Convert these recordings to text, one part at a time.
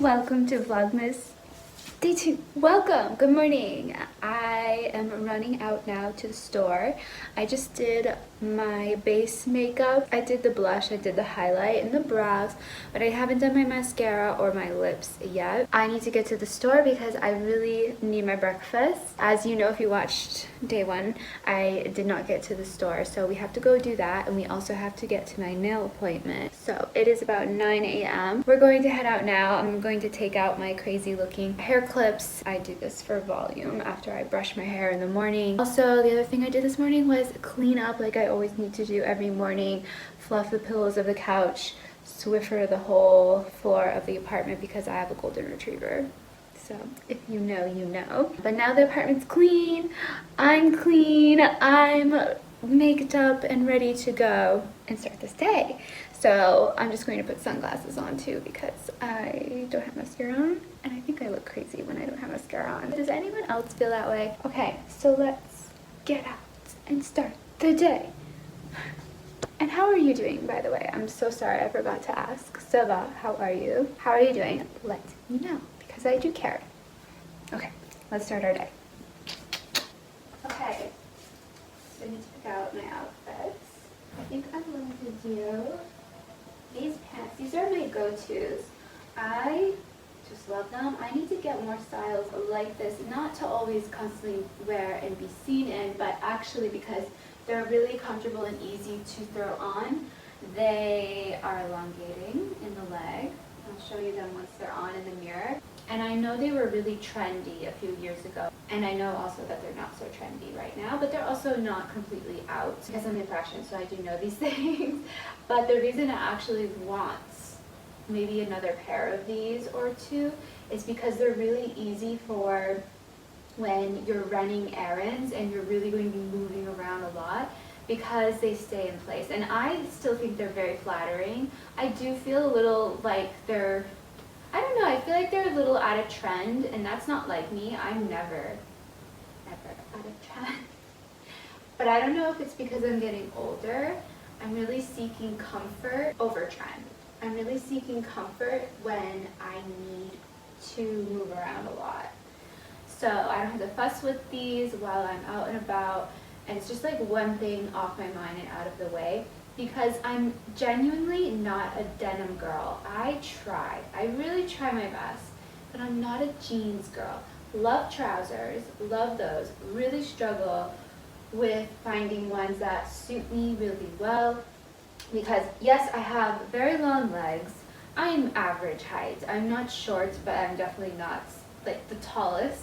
Welcome to Vlogmas Day 2. Welcome! Good morning! I am running out now to the store. I just did my base makeup. I did the blush, I did the highlight and the brows, but I haven't done my mascara or my lips yet. I need to get to the store because I really need my breakfast. As you know, if you watched day 1, I did not get to the store, so we have to go do that, and we also have to get to my nail appointment. So it is about 9 a.m. We're going to head out now. I'm going to take out my crazy looking hair clips. I do this for volume after I brush my hair in the morning. Also, the other thing I did this morning was clean up like I always need to do every morning. Fluff the pillows of the couch, Swiffer the whole floor of the apartment because I have a golden retriever. So if you know, you know. But now the apartment's clean, I'm maked up and ready to go and start this day. So I'm just going to put sunglasses on too because I don't have mascara on and I think I look crazy when I don't have mascara on. Does anyone else feel that way? Okay, so let's get out and start the day. And how are you doing, by the way? I'm so sorry I forgot to ask. Sava, how are you? How are you doing? Let me know because I do care. Okay, let's start our day. Okay, so I need to pick out my outfits. I think I'm going to do these pants. These are my go-tos. I just love them. I need to get more styles like this, not to always constantly wear and be seen in, but actually because they're really comfortable and easy to throw on. They are elongating in the leg. I'll show you them once they're on in the mirror. And I know they were really trendy a few years ago. And I know also that they're not so trendy right now, but they're also not completely out because I'm in fashion, so I do know these things. But the reason I actually want maybe another pair of these or two is because they're really easy for when you're running errands and you're really going to be moving around a lot because they stay in place. And I still think they're very flattering. I do feel a little like they're, I don't know, I feel like they're a little out of trend, and that's not like me. I'm never out of trend. But I don't know if it's because I'm getting older. I'm really seeking comfort over trend. I'm really seeking comfort when I need to move around a lot. So I don't have to fuss with these while I'm out and about, and it's just like one thing off my mind and out of the way. Because I'm genuinely not a denim girl. I really try my best, but I'm not a jeans girl. Love trousers, love those, really struggle with finding ones that suit me really well. Because yes, I have very long legs. I'm average height. I'm not short, but I'm definitely not like the tallest.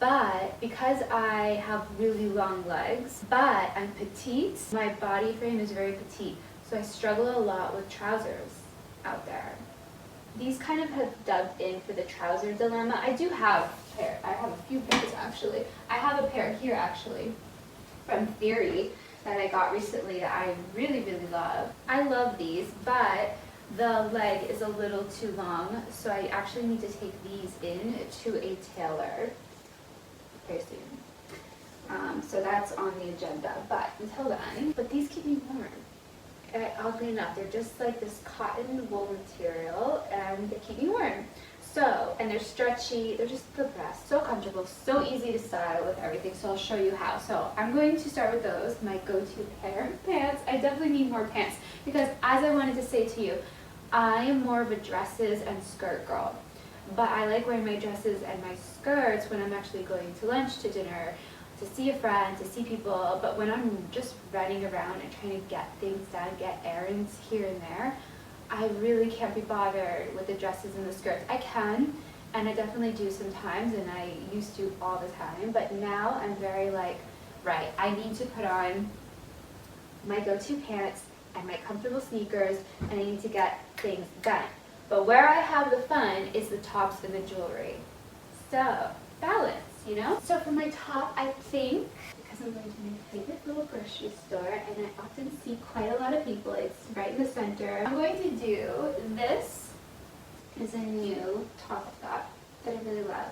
But because I have really long legs, but I'm petite, my body frame is very petite, so I struggle a lot with trousers out there. These kind of have dubbed in for the trouser dilemma. I do have a pair. I have a few pairs actually. I have a pair here actually from Theory that I got recently that I really, really love. I love these, but the leg is a little too long, so I actually need to take these in to a tailor very soon. So that's on the agenda, but until then, but these keep me warm. Oddly enough, they're just like this cotton wool material and they keep me warm. So, and they're stretchy, they're just the best, so comfortable, so easy to style with everything, so I'll show you how. So I'm going to start with those, my go-to pair of pants. I definitely need more pants because as I wanted to say to you, I am more of a dresses and skirt girl. But I like wearing my dresses and my skirts when I'm actually going to lunch, to dinner, to see a friend, to see people. But when I'm just running around and trying to get things done, get errands here and there, I really can't be bothered with the dresses and the skirts. I can, and I definitely do sometimes, and I used to all the time. But now I'm very like, right, I need to put on my go-to pants and my comfortable sneakers, and I need to get things done. But where I have the fun is the tops and the jewelry. So, balance, you know? So for my top, I think, because I'm going to my favorite little grocery store, and I often see quite a lot of people, it's right in the center. I'm going to do, this is a new top that I really love.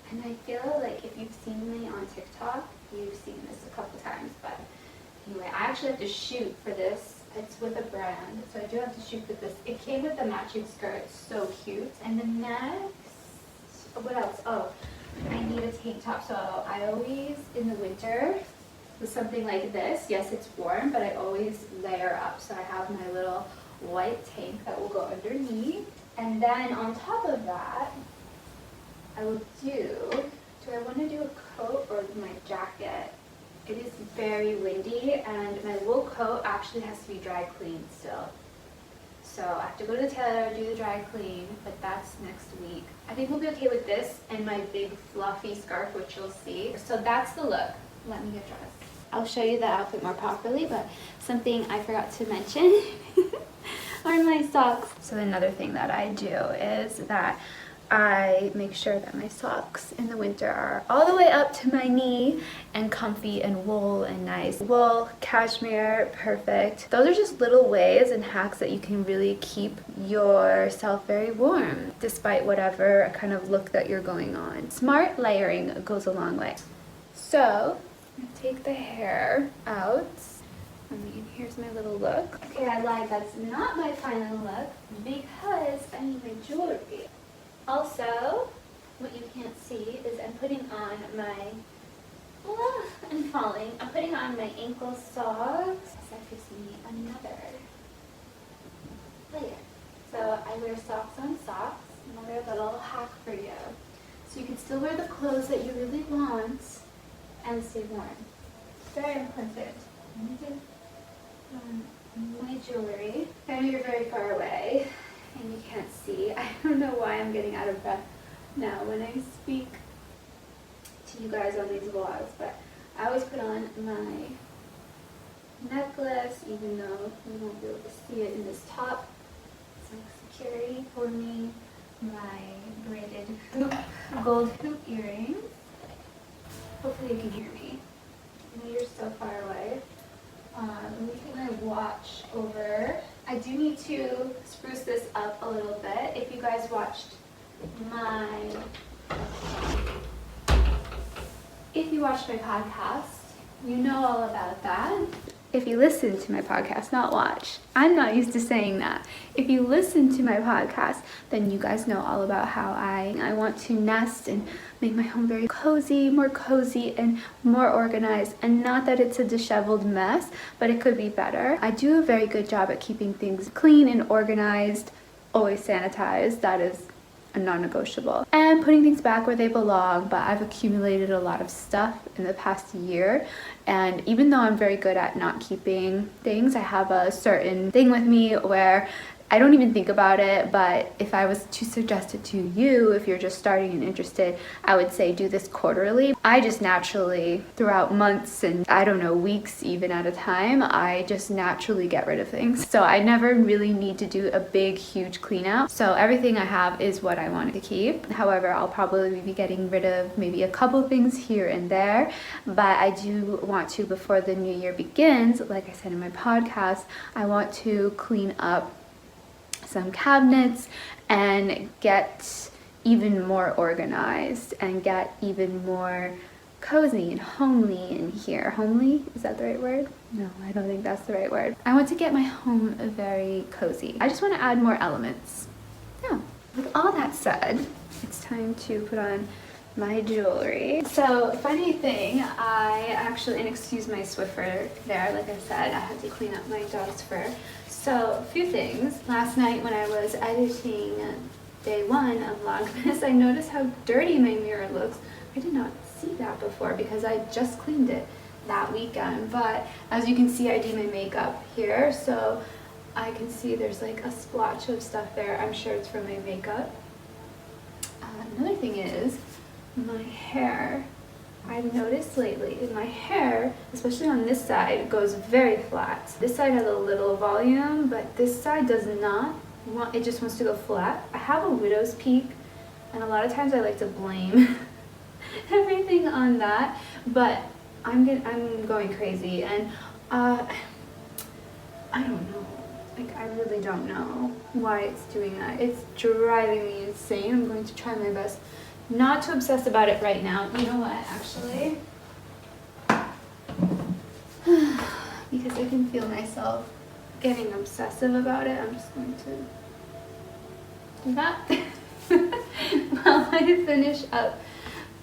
And I feel like if you've seen me on TikTok, you've seen this a couple times, but anyway, I actually have to shoot for this It's with a brand, so I do have to shoot with this. It came with the matching skirt, so cute. And the next, what else? Oh, I need a tank top. So I always, in the winter, with something like this, yes, it's warm, but I always layer up. So I have my little white tank that will go underneath. And then on top of that, I will do I want to do a coat or my jacket? It is very windy and my wool coat actually has to be dry cleaned still. So I have to go to the tailor, do the dry clean, but that's next week. I think we'll be okay with this and my big fluffy scarf, which you'll see. So that's the look. Let me get dressed. I'll show you the outfit more properly, but something I forgot to mention are my socks. So another thing that I do is that I make sure that my socks in the winter are all the way up to my knee and comfy and wool and nice. Wool, cashmere, perfect. Those are just little ways and hacks that you can really keep yourself very warm despite whatever kind of look that you're going on. Smart layering goes a long way. So, I'm gonna take the hair out. I mean, here's my little look. Okay, I lied, that's not my final look because I need my jewelry. Also, what you can't see is I'm putting on my, I'm falling. I'm putting on my ankle socks. That gives me another layer. So I wear socks on socks, another little hack for you. So you can still wear the clothes that you really want and stay warm. Very important. I'm going to put on my jewelry. I know you're very far away and you can't see. I don't know why I'm getting out of breath now when I speak to you guys on these vlogs, but I always put on my necklace, even though you won't be able to see it in this top. It's like security for me. My braided hoop, gold hoop earrings. Hopefully you can hear me. I know you're so far away. Let me take my watch over. I do need to spruce this up a little bit. If you guys watched my podcast, you know all about that. If you listen to my podcast, not watch. I'm not used to saying that. If you listen to my podcast, then you guys know all about how I want to nest and make my home very cozy and more organized. And not that it's a disheveled mess, but it could be better. I do a very good job at keeping things clean and organized, always sanitized. That is a non-negotiable. And putting things back where they belong, but I've accumulated a lot of stuff in the past year, and even though I'm very good at not keeping things, I have a certain thing with me where I don't even think about it, but if I was to suggest it to you, if you're just starting and interested, I would say do this quarterly. I just naturally, throughout months and I don't know, weeks even at a time, I just naturally get rid of things. So I never really need to do a big, huge clean out. So everything I have is what I want to keep. However, I'll probably be getting rid of maybe a couple things here and there, but I do want to, before the new year begins, like I said in my podcast, I want to clean up some cabinets and get even more organized and get even more cozy and homely in here. Homely? Is that the right word? No, I don't think that's the right word. I want to get my home very cozy. I just want to add more elements. Yeah. With all that said, it's time to put on my jewelry. So, funny thing, I actually, and excuse my Swiffer there, like I said, I had to clean up my dog's fur. So, a few things. Last night when I was editing day 1 of Vlogmas, I noticed how dirty my mirror looks. I did not see that before because I just cleaned it that weekend. But as you can see, I do my makeup here, so I can see there's like a splotch of stuff there. I'm sure it's from my makeup. Another thing is, my hair. I've noticed lately my hair, especially on this side, goes very flat. This side has a little volume, but this side does not. It just wants to go flat. I have a widow's peak, and a lot of times I like to blame everything on that, but I'm going crazy, and I don't know. Like, I really don't know why it's doing that. It's driving me insane. I'm going to try my best not to obsess about it right now. You know what, actually? Because I can feel myself getting obsessive about it, I'm just going to do that while I finish up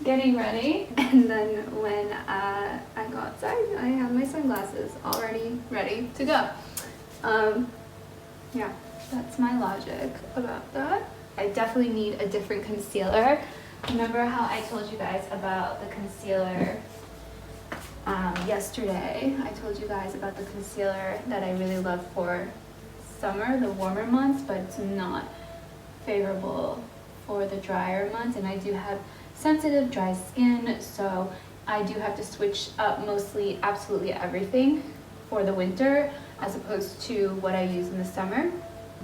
getting ready. And then when I go outside, I have my sunglasses already ready to go. Yeah, that's my logic about that. I definitely need a different concealer. Remember how I told you guys about the concealer yesterday? I told you guys about the concealer that I really love for summer, the warmer months, but it's not favorable for the drier months, and I do have sensitive dry skin, so I do have to switch up mostly absolutely everything for the winter as opposed to what I use in the summer,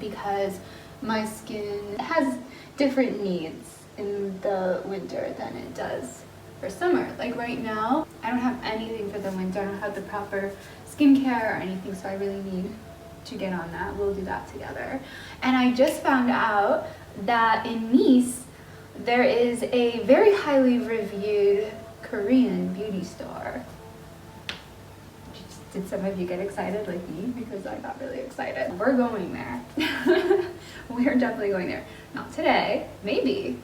because my skin has different needs in the winter than it does for summer. Like right now, I don't have anything for the winter. I don't have the proper skincare or anything, so I really need to get on that. We'll do that together. And I just found out that in Nice, there is a very highly reviewed Korean beauty store. Did some of you get excited like me? Because I got really excited. We're going there. We're definitely going there. Not today, maybe.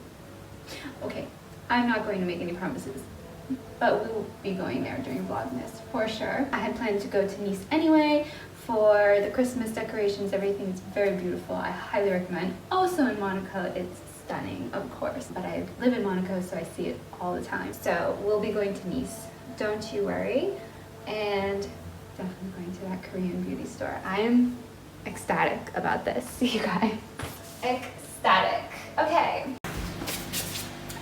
Okay, I'm not going to make any promises, but we will be going there during Vlogmas for sure. I had planned to go to Nice anyway for the Christmas decorations. Everything is very beautiful. I highly recommend. Also in Monaco, it's stunning, of course, but I live in Monaco, so I see it all the time. So we'll be going to Nice, don't you worry, and definitely going to that Korean beauty store. I am ecstatic about this, you guys. Ecstatic. Okay.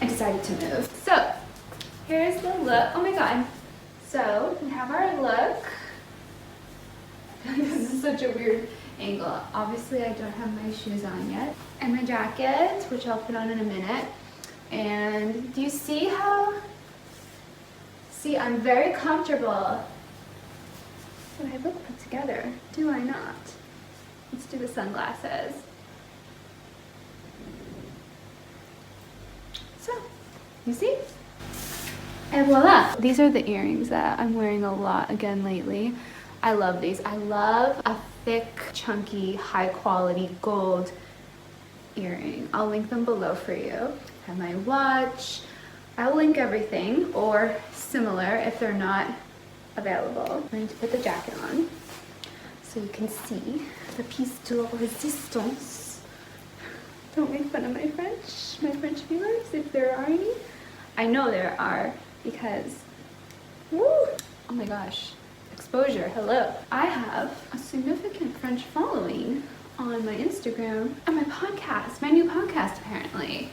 I decided to move. So, here's the look. Oh my god. So, we have our look. This is such a weird angle. Obviously, I don't have my shoes on yet. And my jacket, which I'll put on in a minute. And do you see how? See, I'm very comfortable. But I look put together. Do I not? Let's do the sunglasses. So, you see? And voila! These are the earrings that I'm wearing a lot again lately. I love these. I love a thick, chunky, high quality gold earring. I'll link them below for you. I have my watch. I'll link everything, or similar if they're not available. I'm going to put the jacket on so you can see the piece de resistance. Don't make fun of my French viewers, if there are any. I know there are, because, woo, oh my gosh, exposure, hello. I have a significant French following on my Instagram and my podcast, my new podcast apparently.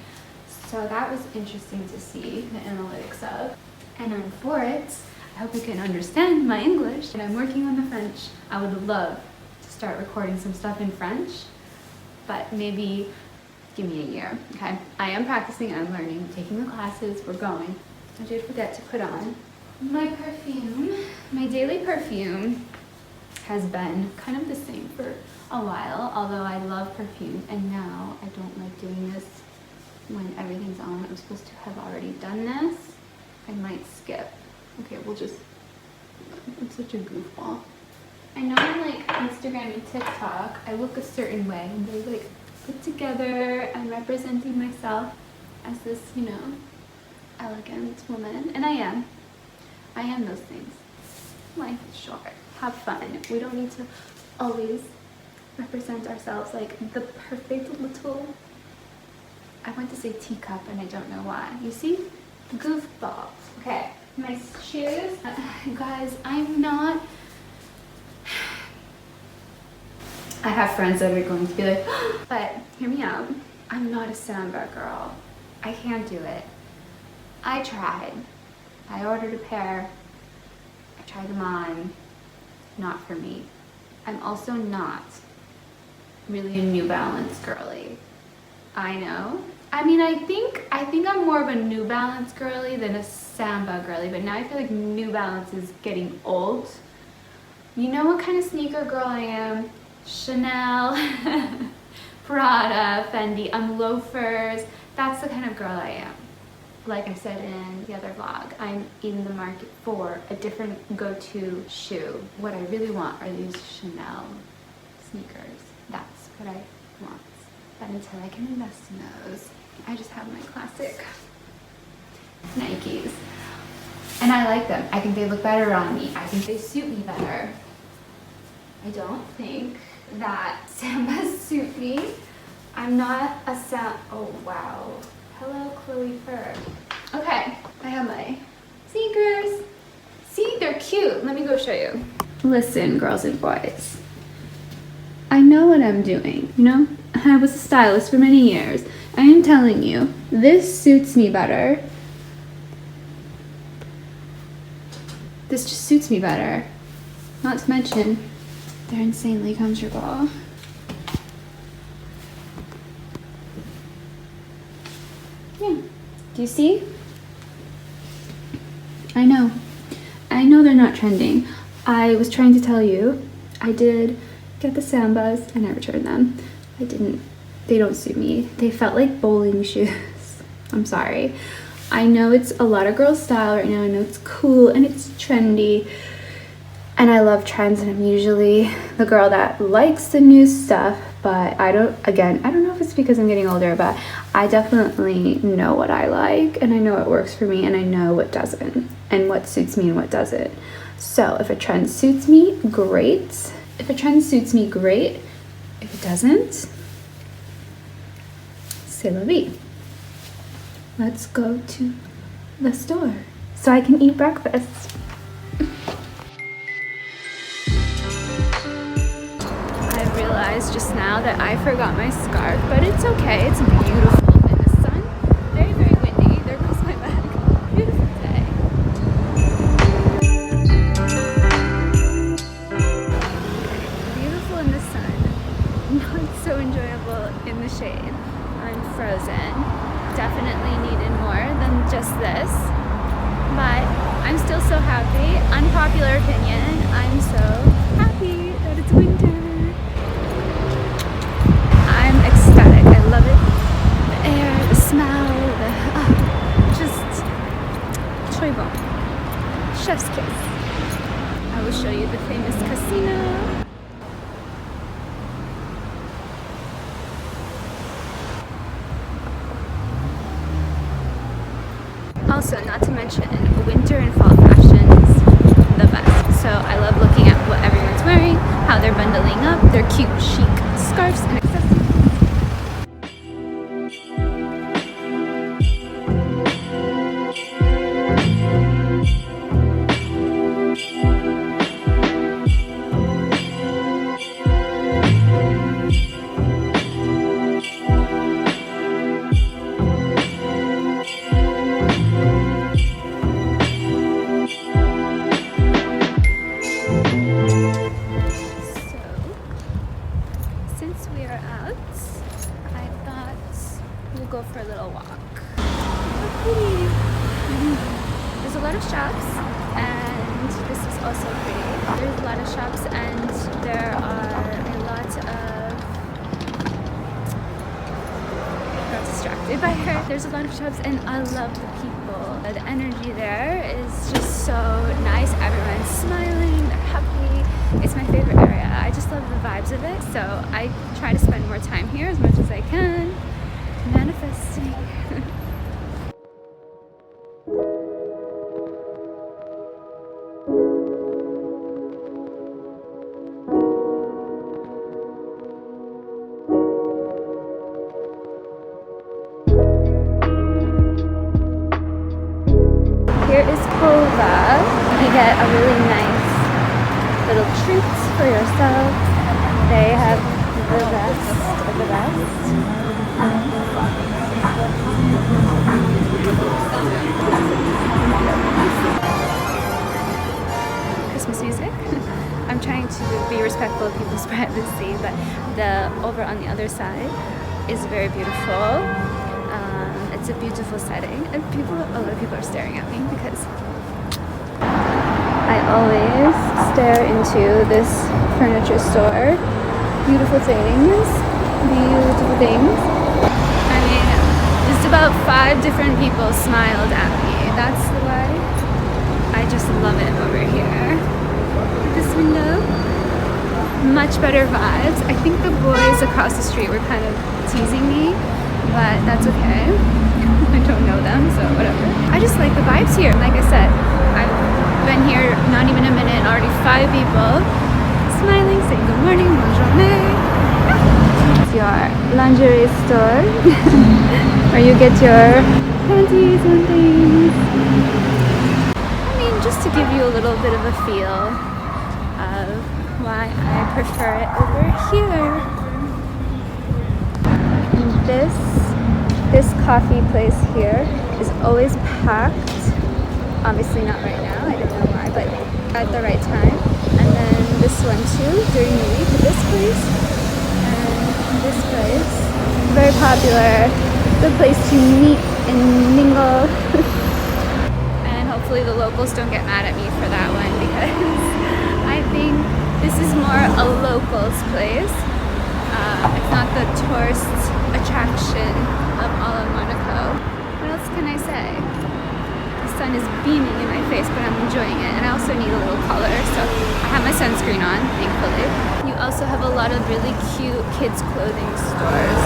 So that was interesting to see the analytics of, and I'm for it. I hope you can understand my English, and I'm working on the French. I would love to start recording some stuff in French, but maybe give me a year, okay? I am practicing, I'm learning, taking the classes, we're going. I did forget to put on my perfume. My daily perfume has been kind of the same for a while, although I love perfume, and now I don't like doing this when everything's on. I'm supposed to have already done this. I might skip. Okay, we'll just, I'm such a goofball. I know on like Instagram and TikTok, I look a certain way, and they're like put together. I'm representing myself as this, you know, elegant woman, and I am those things. Life is short. Have fun. We don't need to always represent ourselves like the perfect little, I want to say teacup, and I don't know why. You see? Goofball. Okay. My shoes, guys, I'm not, I have friends that are going to be like, but hear me out, I'm not a samba girl. I can't do it. I tried. I ordered a pair. I tried them on. Not for me. I'm also not really a New Balance girly. I know. I mean, I think I'm more of a New Balance girly than a Samba girly, but now I feel like New Balance is getting old. You know what kind of sneaker girl I am? Chanel, Prada, Fendi, loafers. That's the kind of girl I am. Like I said in the other vlog, I'm in the market for a different go-to shoe. What I really want are these Chanel sneakers. That's what I want. But until I can invest in those, I just have my classic Nikes. And I like them. I think they look better on me. I think they suit me better. I don't think that Sambas suit me. I'm not a oh wow. Hello, Chloe Fur. Okay, I have my sneakers. See, they're cute. Let me go show you. Listen, girls and boys. I know what I'm doing, you know? I was a stylist for many years. I am telling you, this suits me better. This just suits me better. Not to mention, they're insanely comfortable. Yeah, do you see? I know they're not trending. I was trying to tell you, I did get the Sambas and I returned them. They don't suit me. They felt like bowling shoes. I'm sorry. I know it's a lot of girls' style right now. I know it's cool and it's trendy. And I love trends and I'm usually the girl that likes the new stuff, but I don't know if it's because I'm getting older, but I definitely know what I like and I know what works for me and I know what doesn't and what suits me and what doesn't. So if a trend suits me, great. If a trend suits me, great. If it doesn't, c'est la vie. Let's go to the store so I can eat breakfast. I realized just now that I forgot my scarf, but it's okay. It's beautiful in the sun. Very, very windy. There goes my bag. Beautiful day. Beautiful in the sun. Not so enjoyable in the shade. I'm frozen. Definitely needed more than just this, but I'm still so happy. Unpopular opinion, I'm so happy that it's winter. I'm ecstatic. I love it. The air, the smell, just très bon. Chef's kiss. I will show you the famous casino. Also, not to mention, winter and fall fashions, the best. So I love looking at what everyone's wearing, how they're bundling up, their cute, chic scarves and accessories. Go for a little walk. How pretty. There't a lot of shops and this is also pretty. There's a lot of shops and there are a lot of... I got distracted by her. There's a lot of shops and I love the people. The energy there is just so nice. Everyone's smiling, they're happy. It's my favorite area. I just love the vibes of it. So I try to spend more time here as much as I can. Manifesting. Here is Kova. You get a really nice little treat for yourself. They have the best of the best. Christmas music. I'm trying to be respectful of people's privacy, but over on the other side is very beautiful. It's a beautiful setting, and a lot of people are staring at me because I always stare into this furniture store. Beautiful things. Beautiful things. I mean, just about 5 different people smiled at me. That's why I just love it over here. This window, much better vibes. I think the boys across the street were kind of teasing me, but that's okay. I don't know them, so whatever. I just like the vibes here. Like I said, I've been here not even a minute, already 5 people smiling, saying good morning, bonjour. It's your lingerie store where you get your panties and things. I mean, just to give you a little bit of a feel of why I prefer it over here. And this coffee place here is always packed. Obviously not right now, I don't know why, but at the right time. And then this one too, during the week, this place and this place. Very popular, good place to meet and mingle. And hopefully the locals don't get mad at me for that one, because I think this is more a locals place. It's not the tourist attraction of all of Monaco. What else can I say? The sun is beaming in my face, but I'm enjoying it. And I also need a little color, so I have my sunscreen on, thankfully. You also have a lot of really cute kids' clothing stores.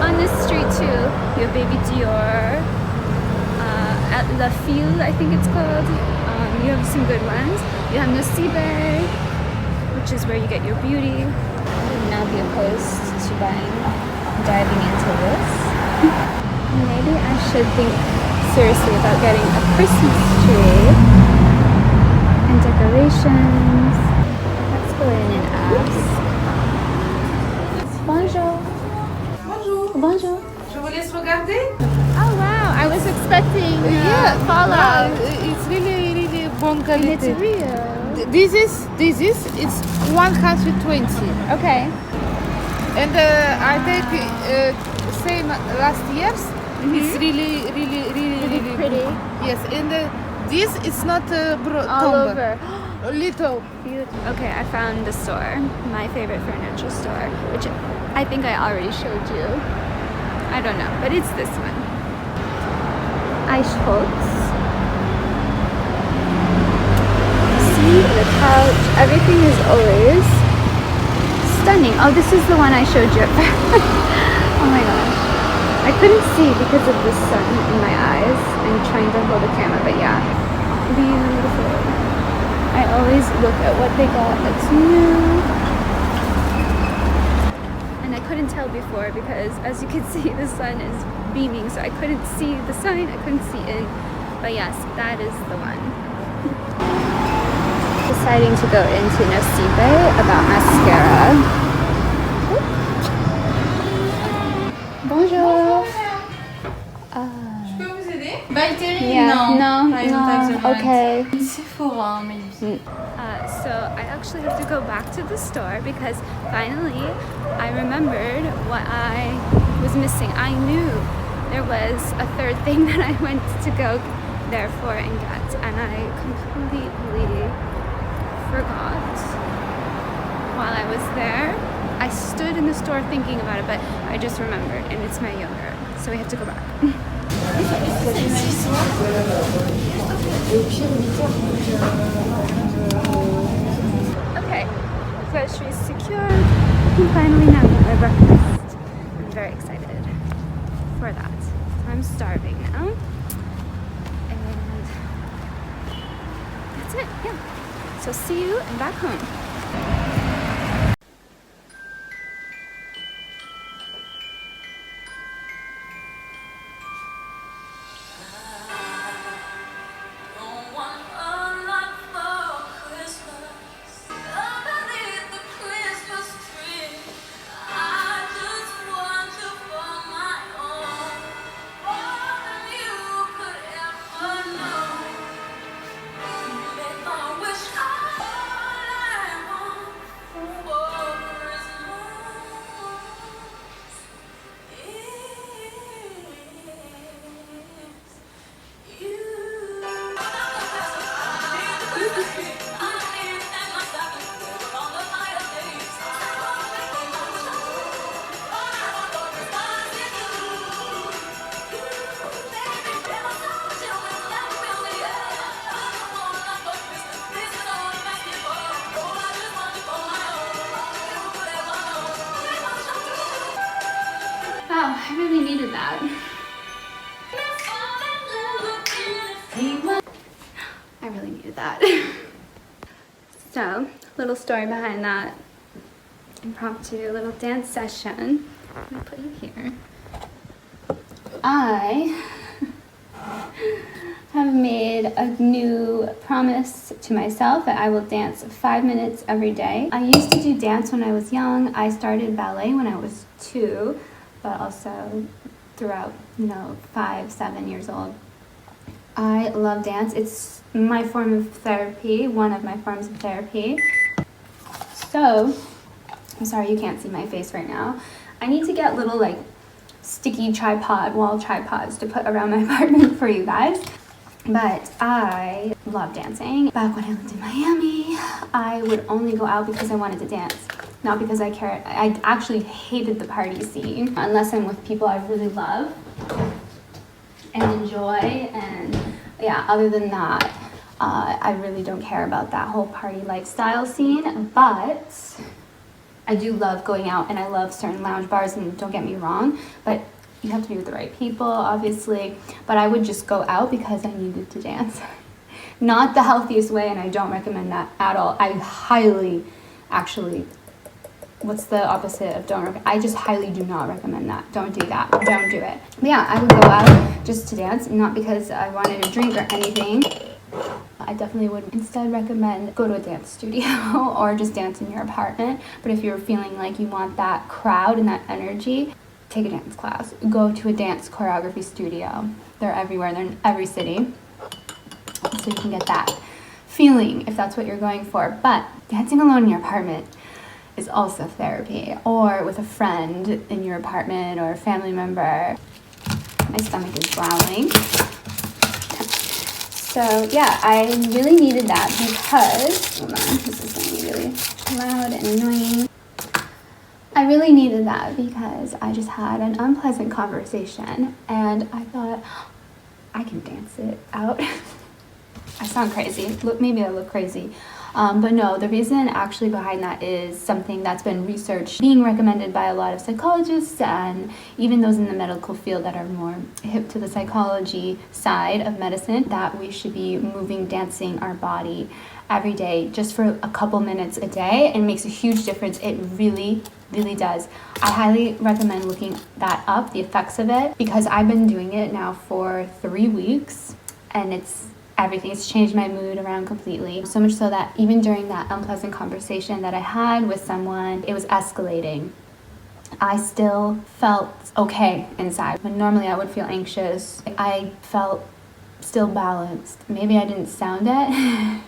On this street too, you have Baby Dior, at La Fille, I think it's called. You have some good ones. You have Nocibe, which is where you get your beauty. I would not be opposed to diving into this. Maybe I should think seriously about getting a Christmas tree and decorations. Let's go in and ask. Bonjour. Bonjour. Bonjour. Je vous laisse regarder. Oh wow, I was expecting Fallout. It's really bon And quality. it's real. This is it's 120. Okay. And I take same last years. It's really Pretty. good. Yes, and this is not All over. little. Beautiful. Okay, I found the store, my favorite furniture store, which I think I already showed you. I don't know, but it's this one. Eichholz. See the couch, everything is always stunning. Oh, this is the one I showed you. Oh my gosh. I couldn't see because of the sun in my eyes. I'm trying to hold the camera, but yeah. Beautiful. I always look at what they got that's new. And I couldn't tell before because, as you can see, the sun is beaming, so I couldn't see the sign, I couldn't see in. But yes, that is the one. Deciding to go into Nocibe about mascara. Bonjour. Je peux vous aider? Valtteri? Yeah, No. I don't have the no, right. okay. Sephora, maybe. So I actually have to go back to the store because finally I remembered what I was missing. I knew there was a third thing that I went to go there for and get, and I completely forgot while I was there. I stood in the store thinking about it, but I just remembered, and it's my yogurt, so we have to go back. Okay, groceries secured. We can finally now get our breakfast. I'm very excited for that. I'm starving now. And that's it, yeah. So see you back home. really needed that. I really needed that. So, little story behind that impromptu little dance session. I'm gonna put you here. I have made a new promise to myself that I will dance 5 minutes every day. I used to do dance when I was young. I started ballet when I was 2, but also throughout, 5, 7 years old. I love dance. It's my form of therapy, one of my forms of therapy. So, I'm sorry you can't see my face right now. I need to get little like sticky wall tripods to put around my apartment for you guys. But I love dancing. Back when I lived in Miami, I would only go out because I wanted to dance. Not because I cared. I actually hated the party scene unless I'm with people I really love and enjoy. And yeah, other than that, I really don't care about that whole party lifestyle scene. But I do love going out and I love certain lounge bars, and don't get me wrong, but you have to be with the right people, obviously. But I would just go out because I needed to dance. Not the healthiest way, and I don't recommend that at all. I highly, actually, what's the opposite of don't recommend? I just highly do not recommend that. Don't do that. Don't do it. But yeah, I would go out just to dance, not because I wanted a drink or anything. I definitely would instead recommend go to a dance studio or just dance in your apartment. But if you're feeling like you want that crowd and that energy, take a dance class. Go to a dance choreography studio. They're everywhere. They're in every city. So you can get that feeling if that's what you're going for. But dancing alone in your apartment is also therapy, or with a friend in your apartment or a family member. My stomach is growling. So yeah, I really needed that because, hold on, this is going to be really loud and annoying. I really needed that because I just had an unpleasant conversation and I thought, I can dance it out. I sound crazy. Look, maybe I look crazy. But no, the reason actually behind that is something that's been researched, being recommended by a lot of psychologists and even those in the medical field that are more hip to the psychology side of medicine, that we should be moving, dancing our body every day just for a couple minutes a day, and it makes a huge difference. It really, really does. I highly recommend looking that up, the effects of it, because I've been doing it now for 3 weeks and it's everything. It's changed my mood around completely. So much so that even during that unpleasant conversation that I had with someone, it was escalating. I still felt okay inside. When normally I would feel anxious, I felt still balanced. Maybe I didn't sound it.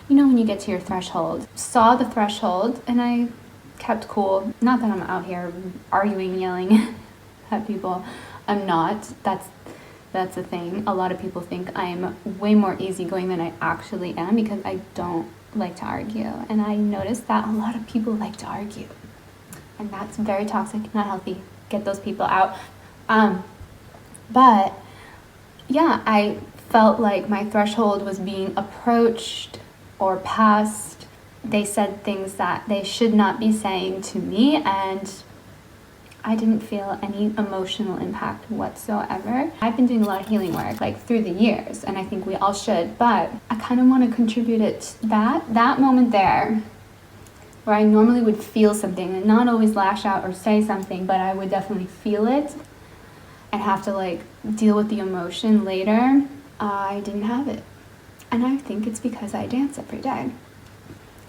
You know when you get to your threshold. Saw the threshold and I kept cool. Not that I'm out here arguing, yelling at people. I'm not. That's a thing. A lot of people think I'm way more easygoing than I actually am because I don't like to argue. And I noticed that a lot of people like to argue. And that's very toxic, not healthy. Get those people out. But yeah, I felt like my threshold was being approached or passed. They said things that they should not be saying to me, and I didn't feel any emotional impact whatsoever. I've been doing a lot of healing work like through the years, and I think we all should, but I kind of want to contribute it to that moment there where I normally would feel something and not always lash out or say something, but I would definitely feel it and have to like deal with the emotion later. I didn't have it. And I think it's because I dance every day.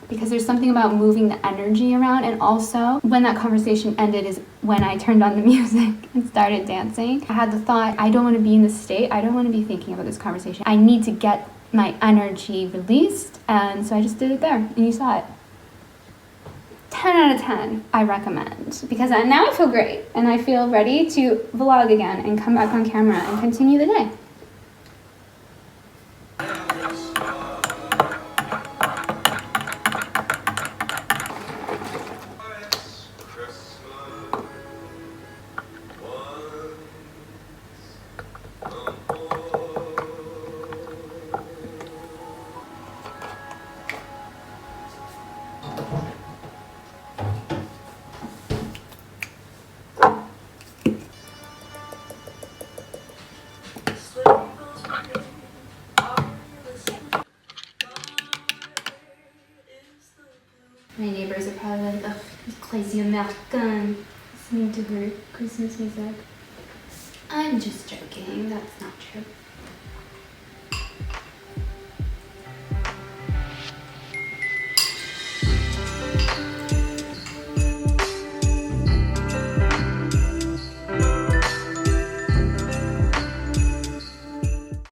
Because there's something about moving the energy around, and also when that conversation ended is when I turned on the music and started dancing. I had the thought, I don't want to be in this state. I don't want to be thinking about this conversation. I need to get my energy released, and so I just did it there, and you saw it. 10 out of 10, I recommend, because now I feel great, and I feel ready to vlog again and come back on camera and continue the day. My neighbors are probably like, ugh, you crazy American, listening to her Christmas music. I'm just joking, that's not true.